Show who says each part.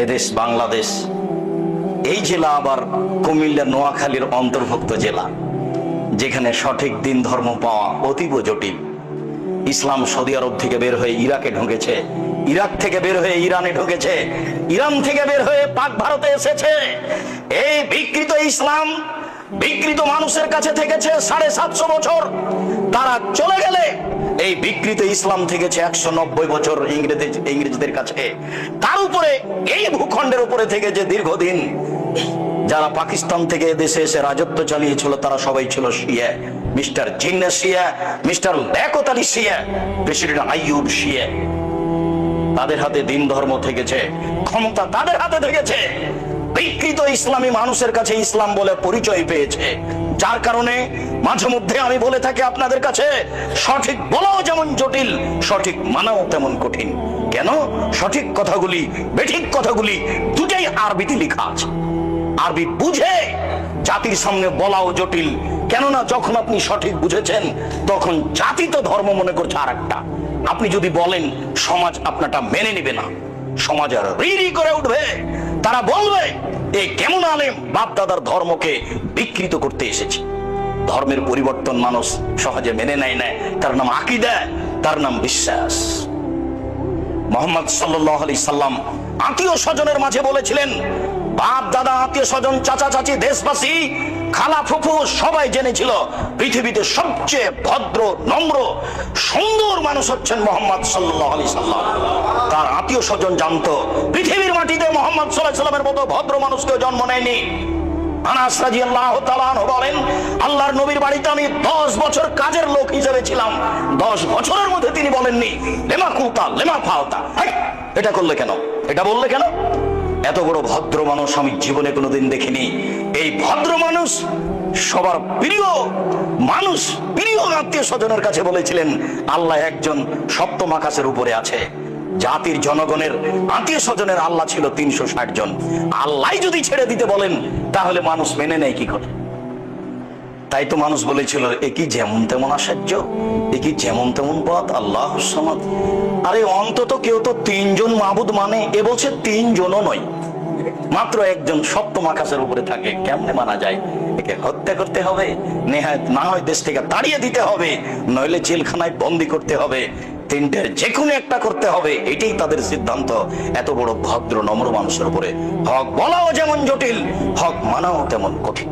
Speaker 1: এদেশ বাংলাদেশ, এই জেলা আবার কুমিল্লা নোয়াখালীর অন্তর্ভুক্ত জেলা, যেখানে সঠিক দিন ধর্ম পাওয়া অতীব জটিল। ইসলাম সৌদি আরব থেকে বের হয়ে ইরাকে ঢুকেছে, ইরাক থেকে বের হয়ে ইরানে ঢুকেছে, ইরান থেকে বের হয়ে পাক ভারতে এসেছে। এই বিকৃত ইসলাম বিকৃত মানুষের কাছে থেকেছে 750 বছর। তারা চলে গেলে এই বিকৃত ইসলাম থেকেছে 190 বছর ইংরেজদের কাছে। তার উপরে এই ভূখণ্ডের উপরে থেকেছে দীর্ঘদিন। যারা পাকিস্তান থেকে দেশে এসে রাজত্ব চালিয়েছিল তারা সবাই ছিল শিয়া। মিস্টার জিন্নাহ শিয়া, মিস্টার লিয়াকত আলী শিয়া, প্রেসিডেন্ট আইয়ুব শিয়া। তাদের হাতে দিন ধর্ম থেকেছে, ক্ষমতা তাদের হাতে থেকেছে। বিকৃত ইসলামী মানুষের কাছে ইসলাম বলে পরিচয় পেয়েছে, যার কারণে মাঝে মধ্যে আমি বলে থাকি আপনাদের কাছে, সঠিক বলাও যেমন জটিল, সঠিক মানাও তেমন কঠিন। কেন? সঠিক কথাগুলি বেঠিক কথাগুলি দুটাই আরবিতে লেখা আছে। আরবি বুঝে জাতির সামনে বলাও জটিল। কেননা যখন আপনি সঠিক বুঝেছেন তখন জাতি তো ধর্ম মনে করছে আর একটা। আপনি যদি বলেন, সমাজ আপনারটা মেনে নেবে না, সমাজ আর রি করে উঠবে। তারা বলবে এই কেমন আলেম বাপ দাদার ধর্মকে বিকৃত করতে এসেছে। ধর্মের পরিবর্তন মানুষ সহজে মেনে নেয় না, তার নাম আকীদা, তার নাম বিশ্বাস। মুহাম্মদ সাল্লাল্লাহু আলাইহি সাল্লাম আত্মীয় স্বজনের মাঝে বলেছিলেন, বাপ দাদা আত্মীয় স্বজন চাচা চাচি দেশবাসী খালা ফুফু সবাই জেনেছিল পৃথিবীতে সবচেয়ে ভদ্র নম্র সুন্দর মানুষ হচ্ছেন মুহাম্মদ সাল্লাল্লাহু আলাইহি সাল্লাম। তার আত্মীয় স্বজন জানতো পৃথিবীর মাটিতে মুহাম্মদ সাল্লাল্লাহু আলাইহি সাল্লামের মতো ভদ্র মানুষকেও জন্ম নেয়নি। আনাস রাদিয়াল্লাহু তাআলা আনহু বলেন, আল্লাহর নবীর বাড়িতে আমি 10 বছর কাজের লোক হিসেবে ছিলাম। 10 বছরের মধ্যে তিনি বলেননি লেমা কুতা লেমা ফাওতা, এটা করলে কেন, এটা বললে কেন। এত বড় ভদ্র মানুষ আমি জীবনে কোনোদিন দেখিনি। এই ভদ্র মানুষ সবার প্রিয় মানুষ, প্রিয় আত্মীয় স্বজনের কাছে বলেছিলেন, আল্লাহ একজন সপ্তম আকাশের উপরে আছে। জাতির জনগণের আত্মীয় স্বজনের আল্লাহ ছিল 360 জন। আল্লাহ যদি ছেড়ে দিতে বলেন তাহলে মানুষ মেনে নেয় কি করে? তাই তো মানুষ বলেছিল, এ কি যেমন তেমন আশ্চর্য, এ কি যেমন তেমন পথ, আল্লাহুস সামাদ। আরে অন্তত কেউ তো 3 জন মাবুদ মানে, এ বলছে 3 জনও নয়, মাত্র একজন সপ্তম আকাশের উপরে থাকে। কেমনে মানা যায়? একে হত্যা করতে হবে, নেহায়েত না হয় দেশ থেকে তাড়িয়ে দিতে হবে, নইলে জেলখানায় বন্দি করতে হবে, তিনটের যে কোনো একটা করতে হবে। এটাই তাদের সিদ্ধান্ত। এত বড় ভদ্র নম্র মানুষের উপরে হক বলাও যেমন জটিল, হক মানাও তেমন কঠিন।